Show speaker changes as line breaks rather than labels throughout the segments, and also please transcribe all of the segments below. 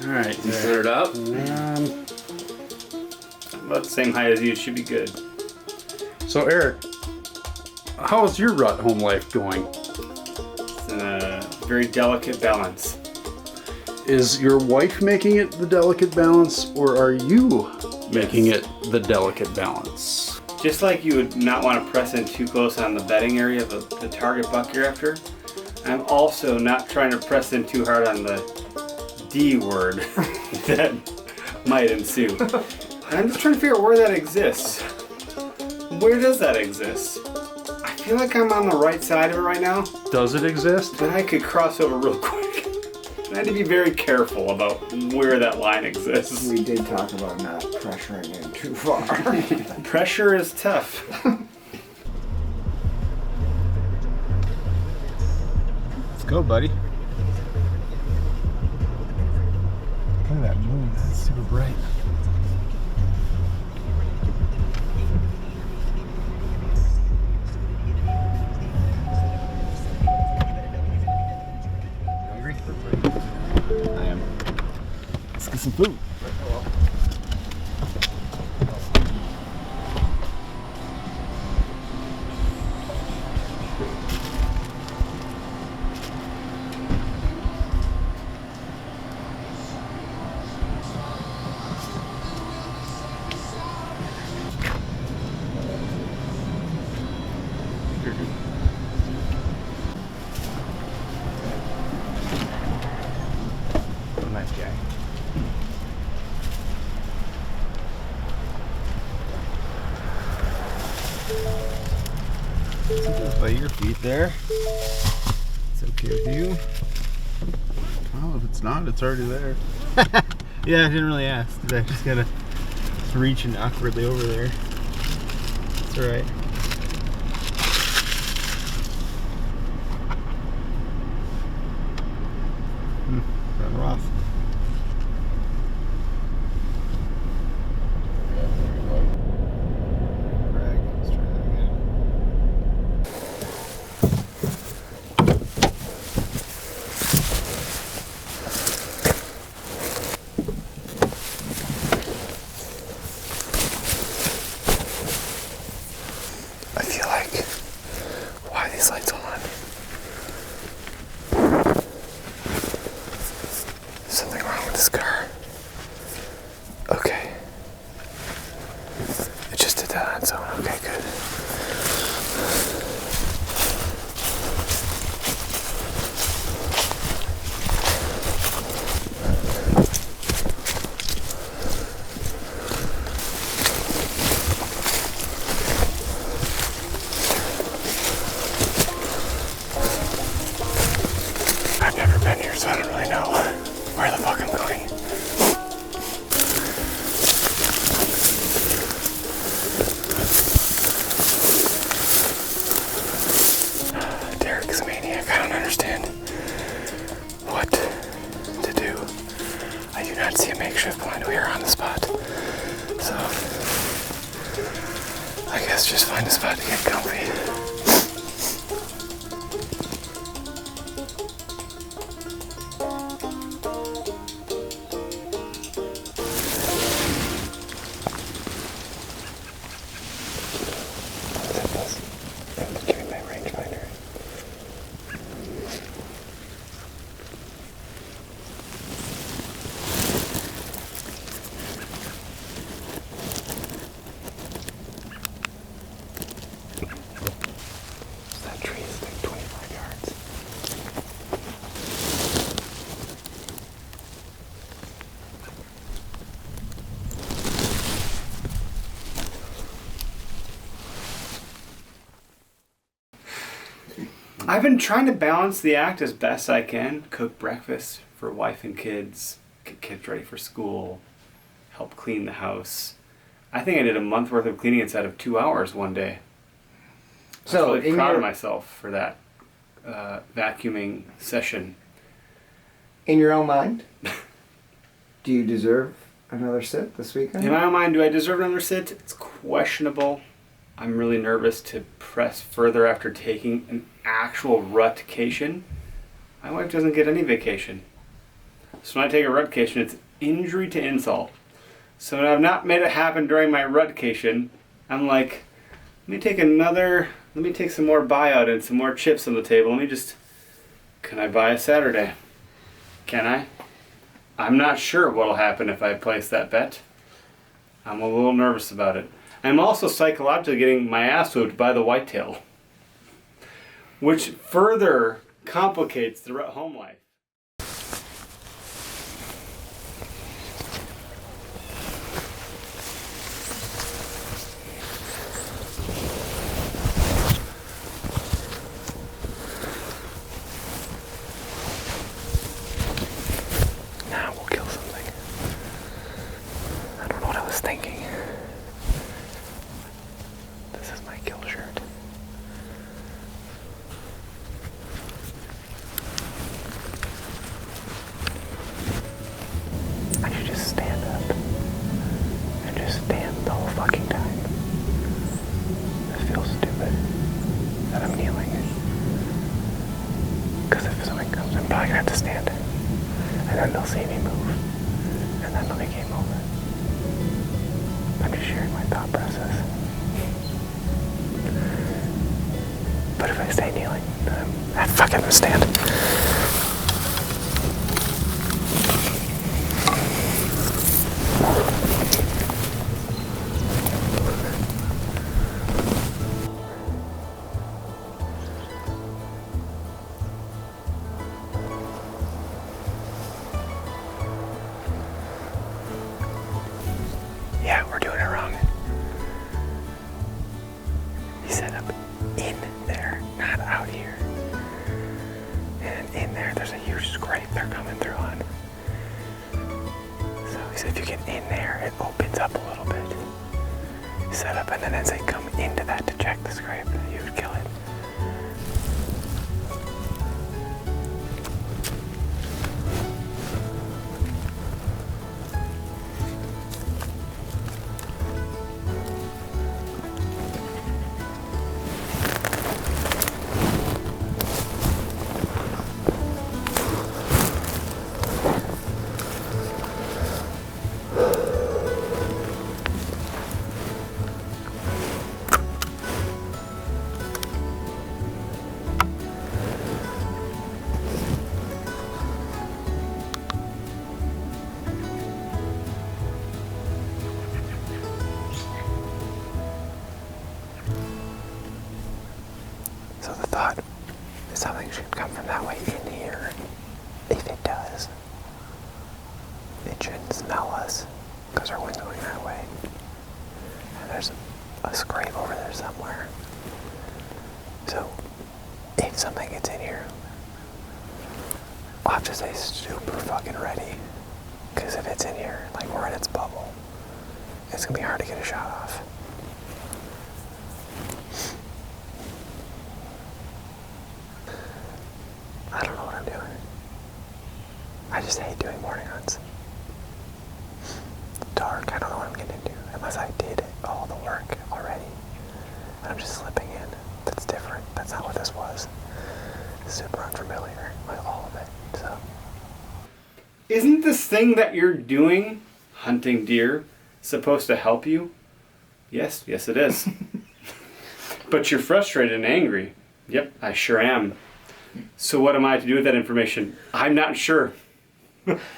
Alright.
You set it up?
About the same height as you, should be good.
So Eric, how's your rut home life going?
It's in a very delicate balance.
Is your wife making it the delicate balance, or are you making it the delicate balance?
Just like you would not want to press in too close on the bedding area of the target buck you're after, I'm also not trying to press in too hard on the D word that might ensue. I'm just trying to figure out where that exists. Where does that exist? I feel like I'm on the right side of it right now,
Does it exist?
but I could cross over real quick. I had to be very careful about where that line exists.
We did talk about not pressuring in too far.
Pressure is tough.
Let's go, buddy. Look at that moon. That's super bright. Hungry? I am. Let's get some food. Nice guy. By your feet there. It's okay with you.
Well, if it's not, it's already there.
Yeah, I didn't really ask. Did I just gotta reaching awkwardly over there? It's alright. Run rough. Drag. Let's try that again.
I feel like, why are these lights on? Something wrong with this car. Okay. It just did that on its own. Okay, good. I've never been here, so I don't really know where the fuck I'm going. Derek's a maniac. I don't understand what to do. I do not see a makeshift blind. We are on the spot. So, I guess just find a spot to get comfy. Give me my rangefinder. That tree is like 25 yards.
I've been trying to balance the act as best I can. Cook breakfast for wife and kids, get kids ready for school, help clean the house. I think I did a month worth of cleaning inside of 2 hours one day.
So,
I was really
in
proud
your-
of myself for that vacuuming session.
In your own mind, do you deserve another sit this weekend?
In my own mind, do I deserve another sit? It's questionable. I'm really nervous to press further after taking an actual rutcation. My wife doesn't get any vacation. So when I take a rutcation, it's injury to insult. So when I've not made it happen during my rutcation, I'm like, let me take some more buyout and some more chips on the table. Can I buy a Saturday? Can I? I'm not sure what'll happen if I place that bet. I'm a little nervous about it. I'm also psychologically getting my ass whooped by the whitetail, which further complicates the rut home life.
Now we'll kill something. I don't know what I was thinking. This is my kill shirt. I should just stand up and just stand the whole fucking time. It feels stupid that I'm kneeling. Because if something comes, I'm probably gonna have to stand. And then they'll see me move. And then they'll be game over. I'm just sharing my thought process. But if I stay kneeling, then fuck it, I'm gonna stand. Yeah, we're doing it wrong. He set up in there, not out here. And in there, there's a huge scrape they're coming through on. So he said if you get in there, it opens up a little bit. He set up, and then as they come into that to check the scrape, you would kill it. So the thought is something should come from that way in here. If it does, it shouldn't smell us because our wind's going that way. And there's a scrape over there somewhere. So if something gets in here, I'll have to stay super fucking ready. Because if it's in here, like we're in its bubble, it's gonna be hard to get a shot off. I don't know what I'm doing. I just hate doing morning hunts. It's dark, I don't know what I'm getting into. Unless I did all the work already. And I'm just slipping in. That's different. That's not what this was. It's super unfamiliar with all of it, so.
Isn't this thing that you're doing, hunting deer, supposed to help you? Yes, it is. But you're frustrated and angry. Yep, I sure am. So what am I to do with that information? I'm not sure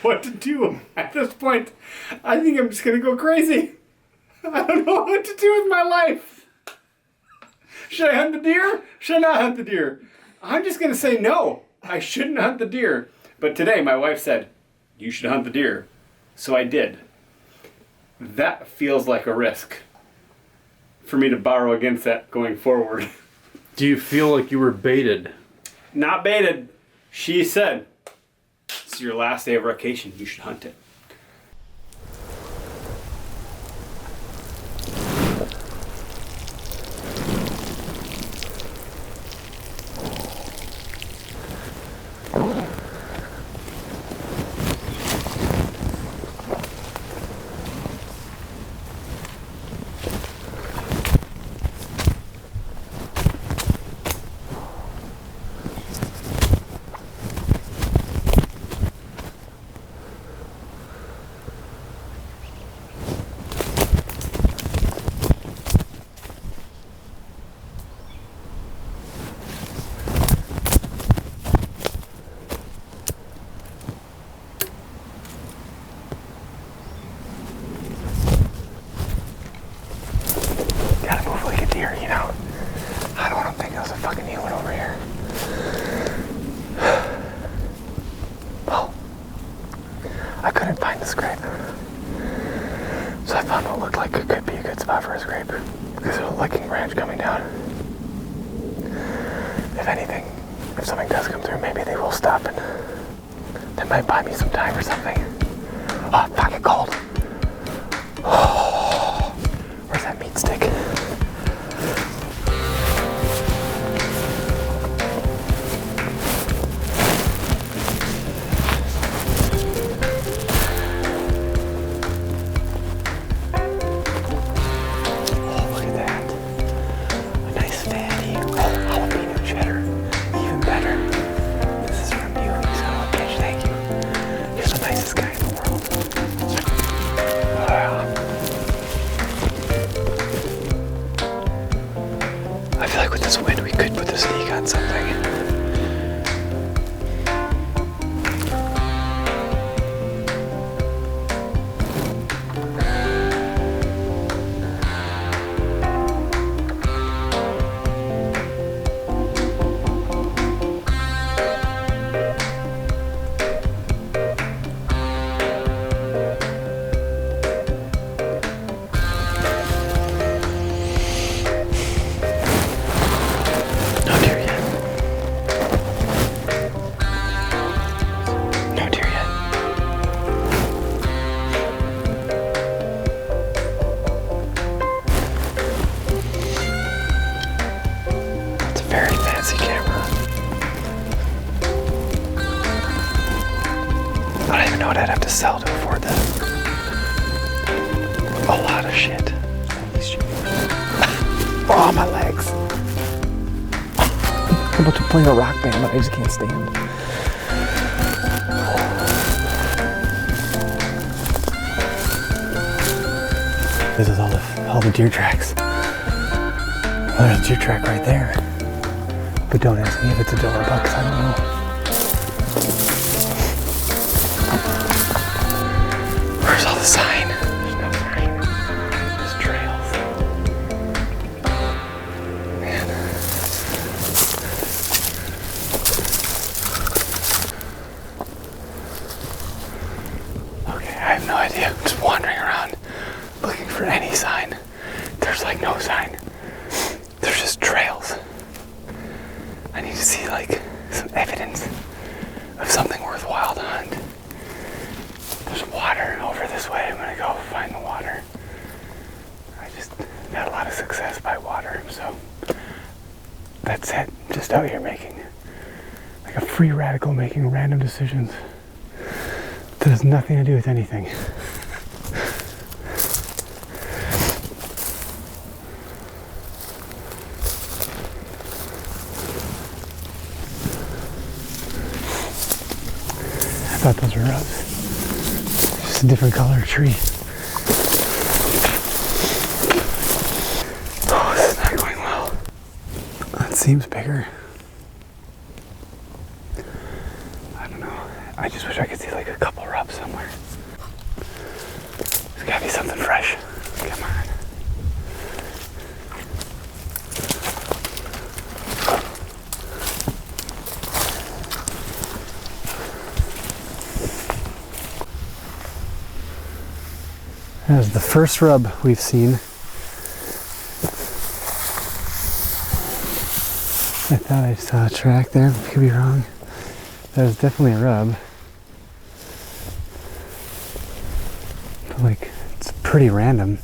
what to do at this point. I think I'm just going to go crazy. I don't know what to do with my life. Should I hunt the deer? Should I not hunt the deer? I'm just going to say no. I shouldn't hunt the deer. But today my wife said, you should hunt the deer. So I did. That feels like a risk for me to borrow against that going forward.
Do you feel like you were baited?
Not baited. She said, it's your last day of vacation. You should hunt it.
I couldn't find the scrape. So I found what looked like it could be a good spot for a scrape. Because there's a licking branch coming down. If anything, if something does come through, maybe they will stop and they might buy me some time or something. Oh, fucking cold. Oh, where's that meat stick? Sell to afford that. A lot of shit. Oh, my legs. I'm about to play a rock band, but I just can't stand. This is all the deer tracks. There's a deer track right there. But don't ask me if it's a doe or buck, because I don't know. Where's all the sign? There's no sign. Just trails. Man. Okay, I have no idea. I'm just wandering around looking for any sign. There's like no sign. There's just trails. I need to see like some evidence of something worthwhile to hunt. There's water over this way. I'm gonna go find the water. I just had a lot of success by water, so that's it. Just out here making, like a free radical making random decisions that has nothing to do with anything. I thought those were rubs. Just a different color tree. Oh, this is not going well. That seems bigger. I don't know. I just wish I could see like a couple rubs somewhere. There's gotta be something fresh. Come on. That was the first rub we've seen. I thought I saw a track there, but I could be wrong. That was definitely a rub. But like, it's pretty random.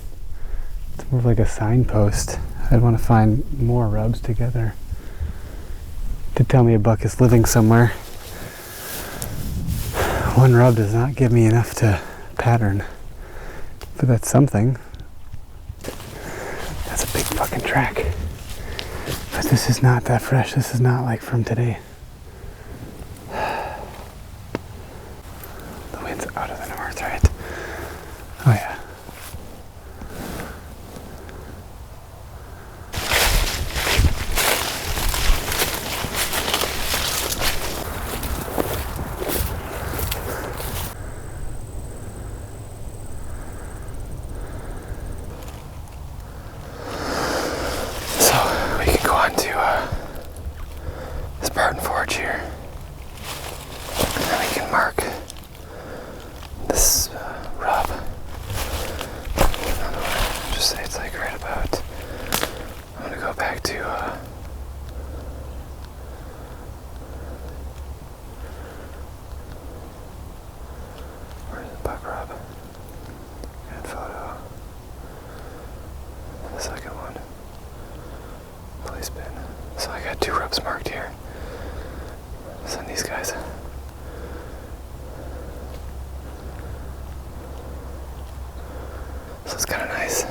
It's more like a signpost. I'd want to find more rubs together to tell me a buck is living somewhere. One rub does not give me enough to pattern. But that's something. That's a big fucking track. But this is not that fresh. This is not like from today. The wind's out of the north, right? Oh yeah. This is kind of nice.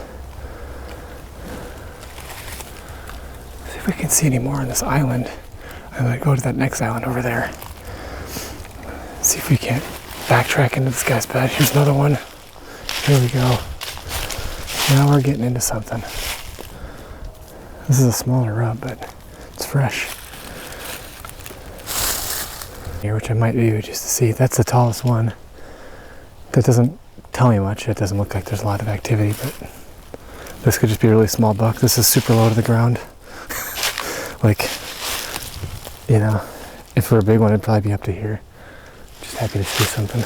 See if we can see any more on this island. I'm gonna go to that next island over there. See if we can't backtrack into this guy's bed. Here's another one. Here we go. Now we're getting into something. This is a smaller rub, but it's fresh. Here, which I might do just to see. That's the tallest one. That doesn't tell me much. It doesn't look like there's a lot of activity, but this could just be a really small buck. This is super low to the ground. Like, you know, if we're a big one, it'd probably be up to here. Just happy to see something.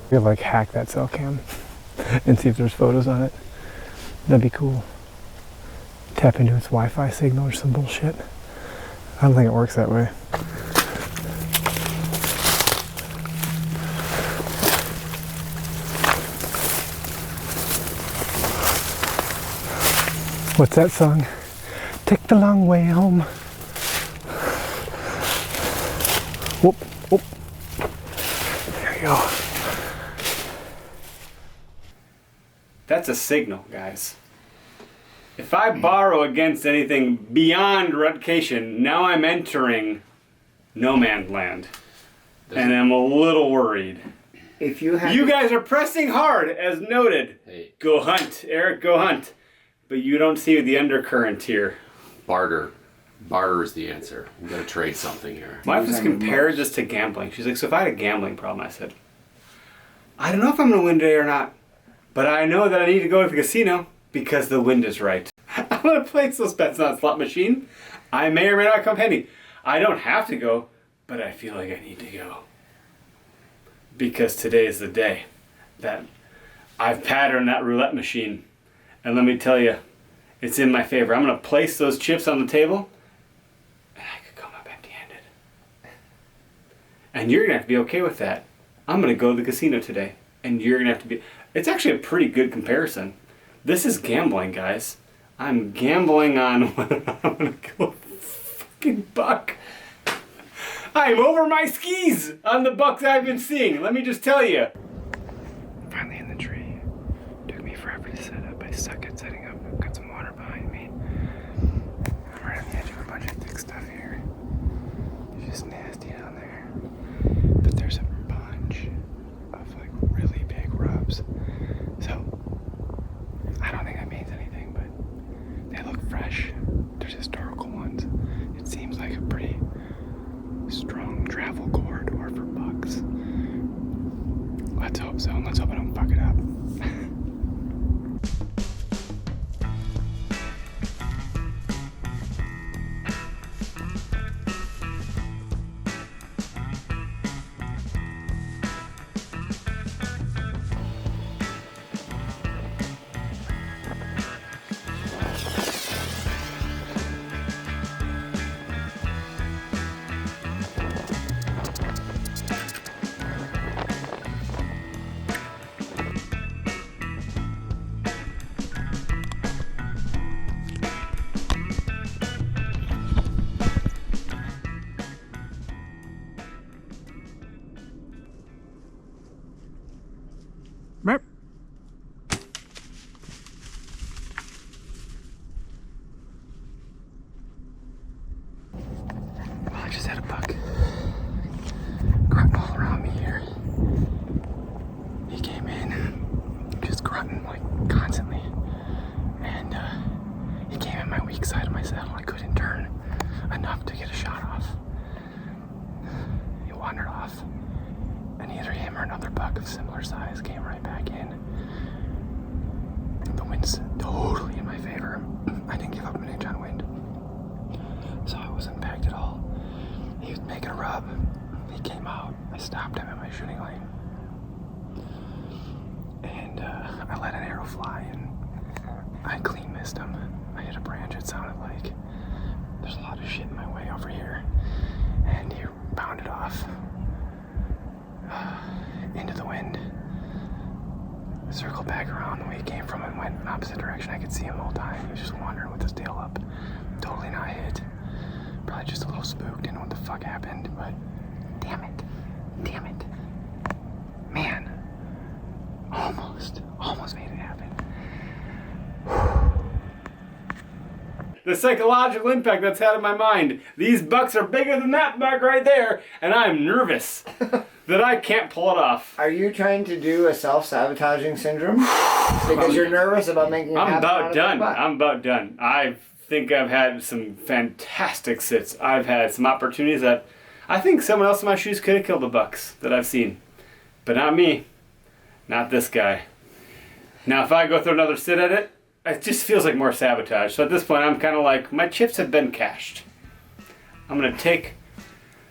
We could like hack that cell cam and see if there's photos on it. That'd be cool. Tap into its Wi-Fi signal or some bullshit. I don't think it works that way. What's that song? Take the long way home. Whoop, whoop. There you go.
That's a signal, guys. If I borrow against anything beyond revocation, now I'm entering no man's land. And I'm a little worried.
If you had
You guys are pressing hard, as noted.
Hey,
Go hunt, Eric, go hunt. But you don't see the undercurrent here.
barter. Barter is the answer. You gotta trade something here.
My wife just compared this to gambling. She's like, so if I had a gambling problem, I said, I don't know if I'm going to win today or not. But I know that I need to go to the casino because the wind is right. I'm going to place those bets on a slot machine. I may or may not come handy. I don't have to go, but I feel like I need to go. Because today is the day that I've patterned that roulette machine. And let me tell you, it's in my favor. I'm going to place those chips on the table, and I could come up empty-handed. And you're going to have to be okay with that. I'm going to go to the casino today, and you're going to have to be... It's actually a pretty good comparison. This is gambling, guys. I'm gambling on whether I'm going to kill a fucking buck. I'm over my skis on the bucks I've been seeing. Let me just tell you.
Finally in the tree. Took me forever to set up. I suck at setting up. I've got some water behind me. I'm right on the edge of a bunch of thick stuff here. It's just nasty down there. But there's a bunch of like really big rubs. So I don't think that means anything, but they look fresh. There's historical ones. It seems like a pretty strong travel corridor for bucks. Let's hope so, and let's hope I don't fuck it up. Merp. Well, I just had a buck grunting all around me here. He came in just grunting like constantly, and he came in my weak side of my saddle. I couldn't turn enough to get a shot off. He wandered off, and either him or another buck of similar size came right back in. The wind's totally in my favor. I didn't give up an inch on wind, so I wasn't impacted at all. He was making a rub. He came out. I stopped him in my shooting lane, and I let an arrow fly, and I clean missed him. I hit a branch. It sounded like there's a lot of shit in my way over here, and he bounded off into the wind. circled back around the way he came from and went in opposite direction. I could see him all the time. He was just wandering with his tail up. Totally not hit. Probably just a little spooked. Didn't know what the fuck happened, but damn it. Damn it. Man. Almost made it happen.
The psychological impact that's had on my mind. These bucks are bigger than that buck right there, and I'm nervous that I can't pull it off.
Are you trying to do a self-sabotaging syndrome? Because you're nervous about making it
I'm
happen
about
out of
done.
the butt.
I'm about done. I think I've had some fantastic sits. I've had some opportunities that I think someone else in my shoes could have killed the bucks that I've seen. But not me. Not this guy. Now, if I go through another sit at it, it just feels like more sabotage. So at this point, I'm kind of like, my chips have been cashed. I'm going to take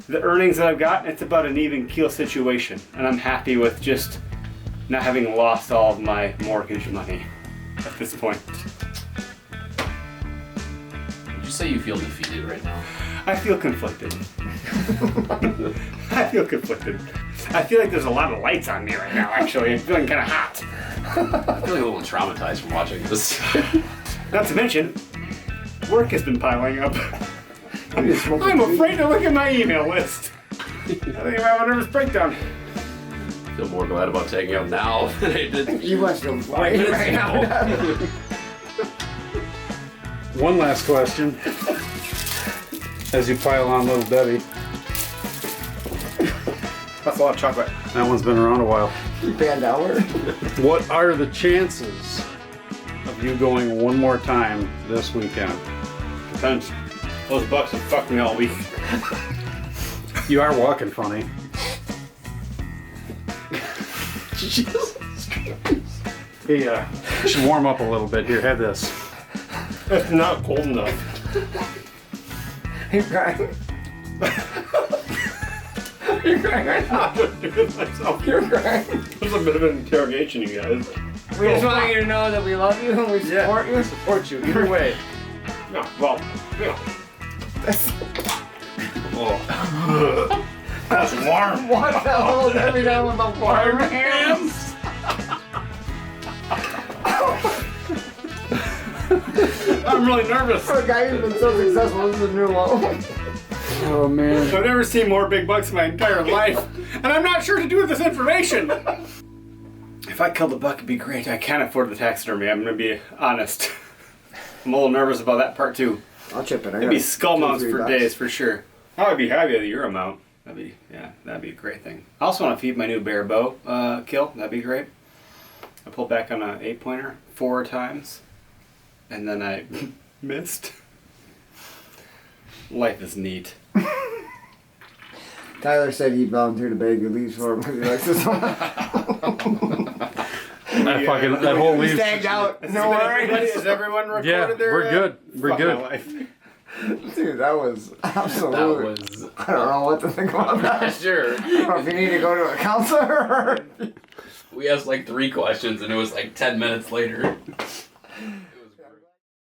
the earnings that I've got. It's about an even keel situation. And I'm happy with just not having lost all of my mortgage money at this point.
Would you say you feel defeated right now?
I feel conflicted. I feel conflicted. I feel like there's a lot of lights on me right now, actually. I'm feeling kind of hot.
I feel like a little traumatized from watching this.
Not to mention, work has been piling up.
You just smoke
I'm
a weed.
afraid to look at my email list. I think I'm having a nervous breakdown.
I feel more glad about taking out now than I did.
You must feel great
minutes
right
ago.
now.
One last question. As you pile on Little Debbie,
That's a lot of chocolate.
that one's been around a while.
You banned outward.
What are the chances of you going one more time this weekend?
Depends. Those bucks have fucked me all week.
You are walking funny. Hey, you should warm up a little bit. Here, have this.
It's not cold enough.
You're crying. You're crying right now.
I'm just doing myself.
You're crying.
There's a bit of an interrogation, you guys.
We just want you to know that we love you and we support you.
Support you either way. No, well, you know. Oh. That's warm.
What the hell is every time with the warm hands?
I'm really nervous.
For a guy who's been so successful, this is a new low.
Oh, man.
I've never seen more big bucks in my entire life, and I'm not sure to do with this information. If I killed a buck, it'd be great. I can't afford the taxidermy. I'm gonna be honest. I'm a little nervous about that part too.
I'll chip it.
It'd be skull mounts for days for sure. I would be happy with your amount. That'd be a great thing. I also want to feed my new bear bow kill. That'd be great. I pulled back on an 8-pointer 4 times, and then I missed. Life is neat.
Tyler said he volunteered to beg your leaves for him because he likes this one.
That whole leaves.
Stagged out. No worries.
Is everyone recorded
Yeah,
there?
we're good. We're
Fuck
good.
my life.
Dude, that was
That
absolutely.
was.
I don't know what to think about that.
Sure.
I don't know if you need to go to a counselor or.
We asked like 3 questions and it was like 10 minutes later.